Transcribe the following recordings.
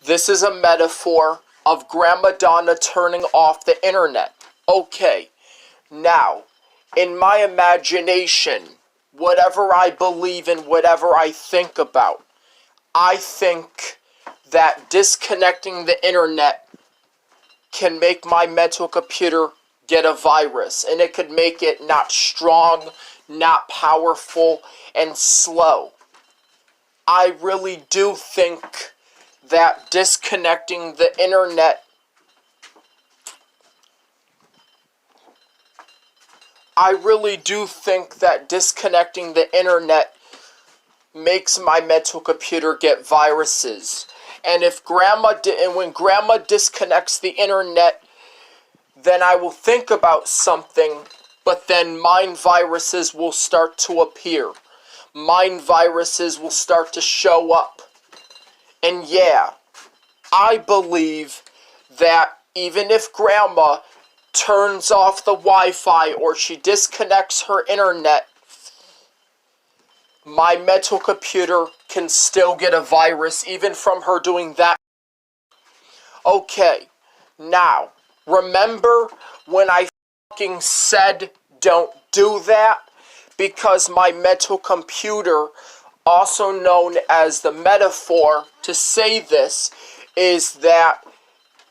This is a metaphor of Grandma Donna turning off the internet. Okay, now, in my imagination, whatever I believe in, whatever I think about, I think that disconnecting the internet can make my mental computer get a virus, and it could make it not strong, not powerful, and slow. I really do think that disconnecting the internet makes my mental computer get viruses. And when grandma disconnects the internet, then I will think about something, but then mind viruses will start to appear. Mind viruses will start to show up. And yeah, I believe that even if grandma turns off the Wi-Fi or she disconnects her internet, my mental computer can still get a virus even from her doing that. Okay, now, remember when I fucking said don't do that? Because my mental computer, also known as the metaphor to say this, is that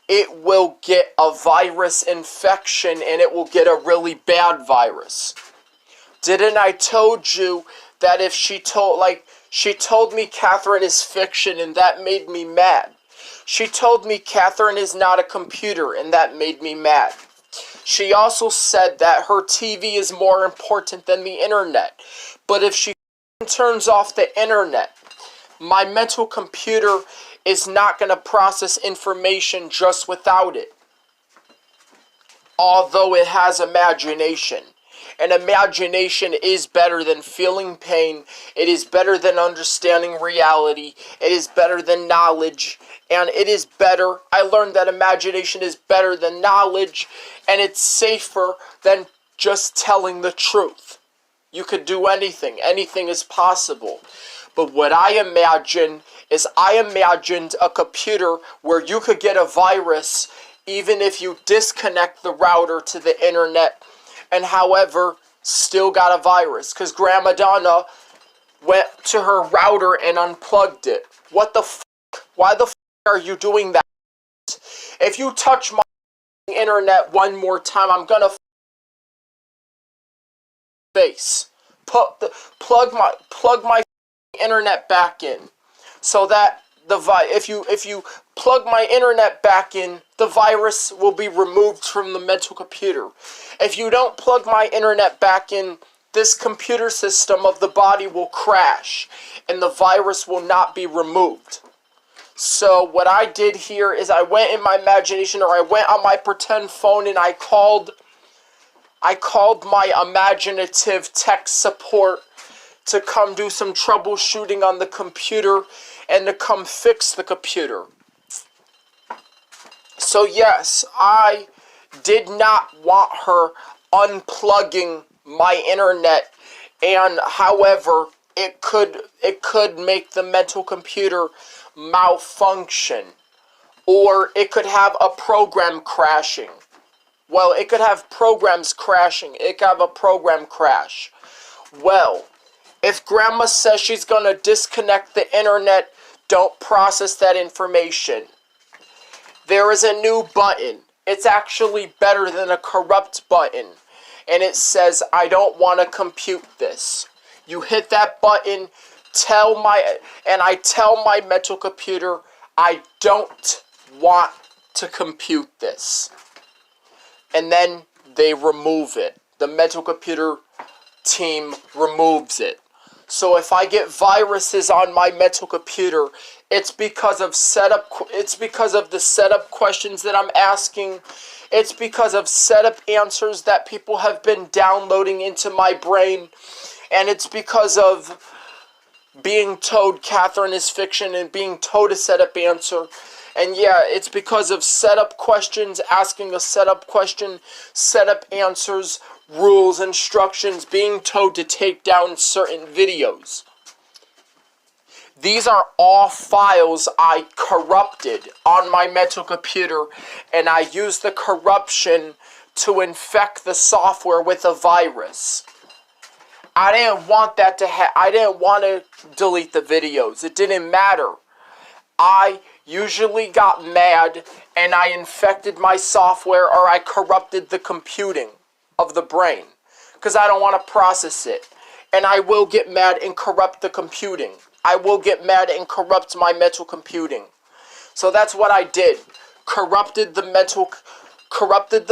it will get a virus infection and it will get a really bad virus. Didn't I told you that if she told me Catherine is fiction, and that made me mad. She told me Catherine is not a computer, and that made me mad. She also said that her TV is more important than the internet. But if she turns off the internet, my mental computer is not going to process information just without it. Although it has imagination. And imagination is better than feeling pain. It is better than understanding reality. It is better than knowledge. And it is better. I learned that imagination is better than knowledge. And it's safer than just telling the truth. You could do anything. Anything is possible. But what I imagine is I imagined a computer where you could get a virus even if you disconnect the router to the internet, and however, still got a virus. Because Grandma Donna went to her router and unplugged it. What the f***? Why the f*** are you doing that? If you touch my internet one more time, I'm gonna face. Plug my internet back in. So that if you plug my internet back in, the virus will be removed from the mental computer. If you don't plug my internet back in, this computer system of the body will crash, and the virus will not be removed. So what I did here is I went in my imagination, or I went on my pretend phone, and I called my imaginative tech support to come do some troubleshooting on the computer and to come fix the computer. So yes, I did not want her unplugging my internet, and however, it could make the mental computer malfunction, or it could have a program crashing. Well, it could have programs crashing. It could have a program crash. Well, if Grandma says she's going to disconnect the internet, don't process that information. There is a new button. It's actually better than a corrupt button. And it says, I don't want to compute this. You hit that button, I tell my mental computer, I don't want to compute this. And then they remove it. The mental computer team removes it. So if I get viruses on my mental computer, it's because of the setup questions that I'm asking. It's because of setup answers that people have been downloading into my brain. And it's because of being told Catherine is fiction and being told a setup answer. And yeah, it's because of setup questions, asking a setup question, setup answers, rules, instructions, being told to take down certain videos. These are all files I corrupted on my mental computer, and I used the corruption to infect the software with a virus. I didn't want that to I didn't want to delete the videos. It didn't matter. I usually got mad and I infected my software, or I corrupted the computing of the brain because I don't want to process it. And I will get mad and corrupt the computing. I will get mad and corrupt my mental computing. So that's what I did. Corrupted the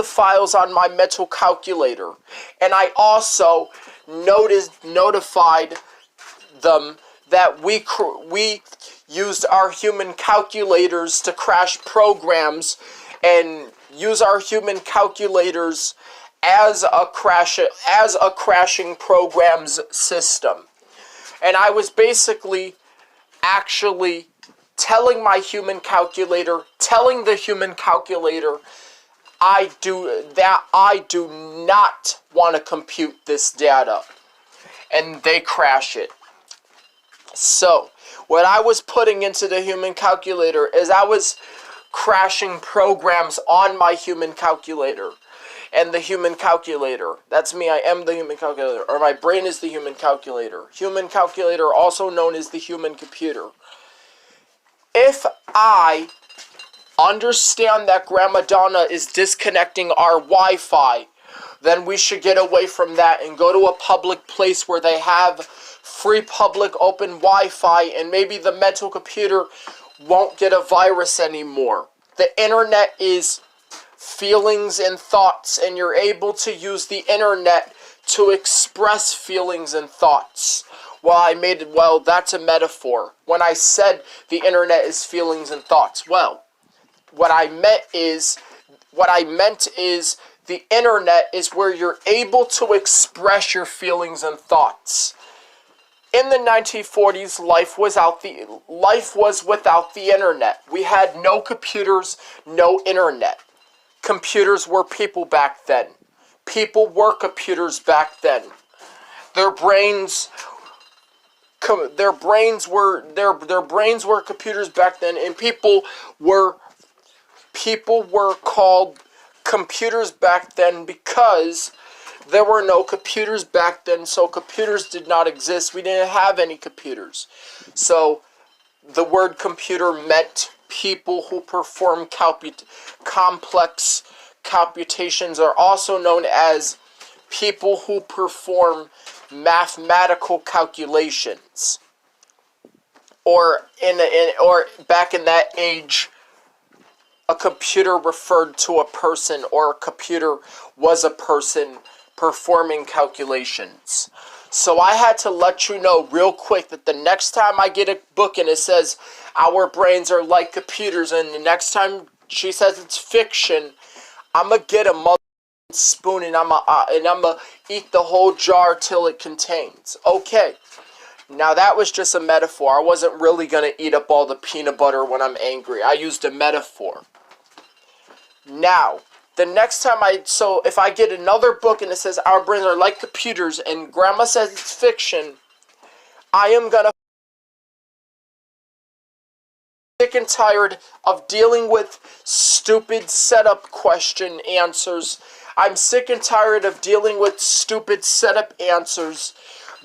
files on my mental calculator. And I also notified them that we used our human calculators to crash programs, and use our human calculators as a crashing programs system. And I was basically actually telling the human calculator, I do not want to compute this data, and they crash it. So, what I was putting into the human calculator is I was crashing programs on my human calculator. And the human calculator, that's me, I am the human calculator, or my brain is the human calculator. Human calculator, also known as the human computer. If I understand that Grandma Donna is disconnecting our Wi-Fi, then we should get away from that and go to a public place where they have free public open Wi-Fi, and maybe the mental computer won't get a virus anymore. The internet is feelings and thoughts, and you're able to use the internet to express feelings and thoughts. Well, that's a metaphor. When I said the internet is feelings and thoughts, well, what I meant is the internet is where you're able to express your feelings and thoughts. In the 1940s, life was without the internet. We had no computers, no internet. Computers were people back then. People were computers back then. Their brains were computers back then, and people were called computers back then because there were no computers back then, so computers did not exist. We didn't have any computers. So the word computer meant people who perform complex computations, are also known as people who perform mathematical calculations. Or back in that age, a computer referred to a person, or a computer was a person performing calculations. So I had to let you know real quick that the next time I get a book and it says our brains are like computers, and the next time she says it's fiction, I'm going to get a mother spoon and I'm going to eat the whole jar till it contains. Okay. Now that was just a metaphor. I wasn't really going to eat up all the peanut butter when I'm angry. I used a metaphor. Now, the next time if I get another book and it says our brains are like computers and Grandma says it's fiction, I am going to sick and tired of dealing with stupid setup question answers. I'm sick and tired of dealing with stupid setup answers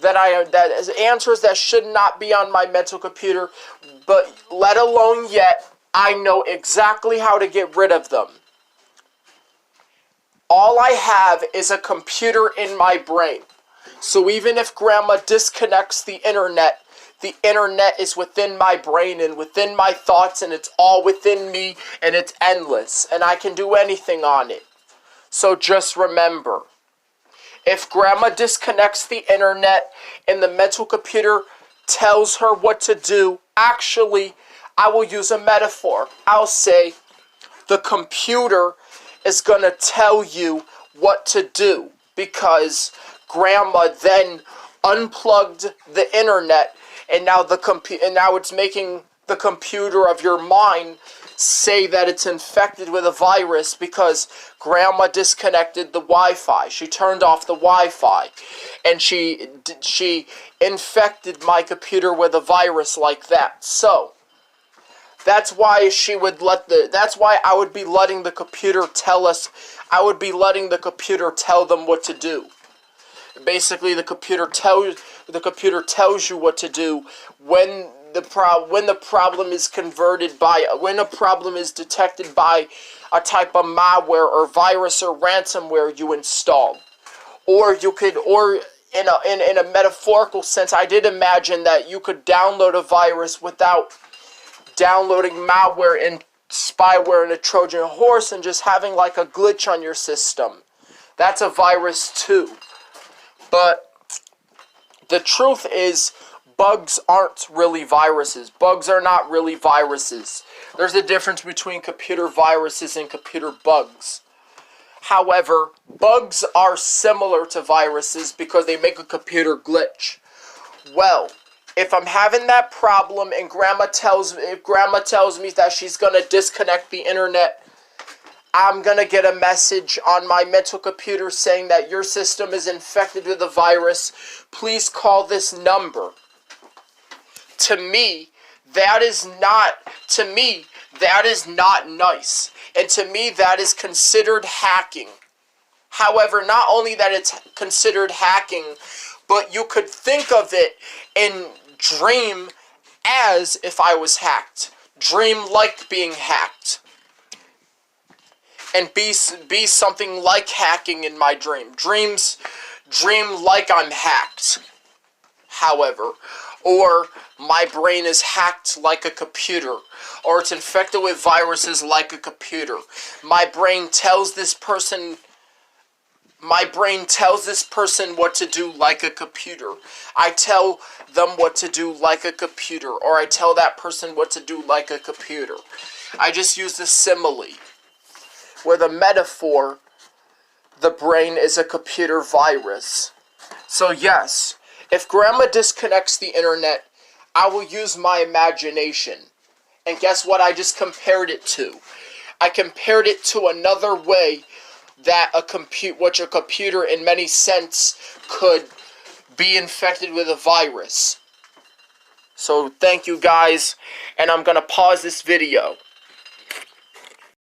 answers that should not be on my mental computer, but let alone yet, I know exactly how to get rid of them. All I have is a computer in my brain. So even if Grandma disconnects the internet is within my brain and within my thoughts, and it's all within me, and it's endless, and I can do anything on it. So just remember, if Grandma disconnects the internet and the mental computer tells her what to do, actually, I will use a metaphor. I'll say, the computer is going to tell you what to do, because Grandma then unplugged the internet, and now it's making the computer of your mind say that it's infected with a virus because Grandma disconnected the Wi-Fi. She turned off the Wi-Fi, and she infected my computer with a virus like that. So that's why that's why I would be letting the computer tell us. I would be letting the computer tell them what to do. Basically, the computer tells you what to do when the problem is when a problem is detected by a type of malware or virus or ransomware you install. Or you could, or in a metaphorical sense, I did imagine that you could download a virus without downloading malware and spyware and a Trojan horse and just having like a glitch on your system. That's a virus too. But the truth is, bugs aren't really viruses. Bugs are not really viruses. There's a difference between computer viruses and computer bugs. However, bugs are similar to viruses because they make a computer glitch. Well, if I'm having that problem and Grandma tells me that she's gonna disconnect the internet, I'm gonna get a message on my mental computer saying that your system is infected with a virus. Please call this number. To me, that is not nice. And to me, that is considered hacking. However, not only that it's considered hacking, but you could think of it and dream as if I was hacked. Dream like being hacked. And be something like hacking in my dream. Dream like I'm hacked. However, or my brain is hacked like a computer, or it's infected with viruses like a computer. My brain tells this person what to do like a computer. I tell them what to do like a computer, or I tell that person what to do like a computer. I just use the simile. Where the metaphor, the brain is a computer virus. So yes, if Grandma disconnects the internet, I will use my imagination. And guess what I just compared it to? I compared it to another way that a computer in many sense could be infected with a virus. So thank you guys, and I'm gonna pause this video.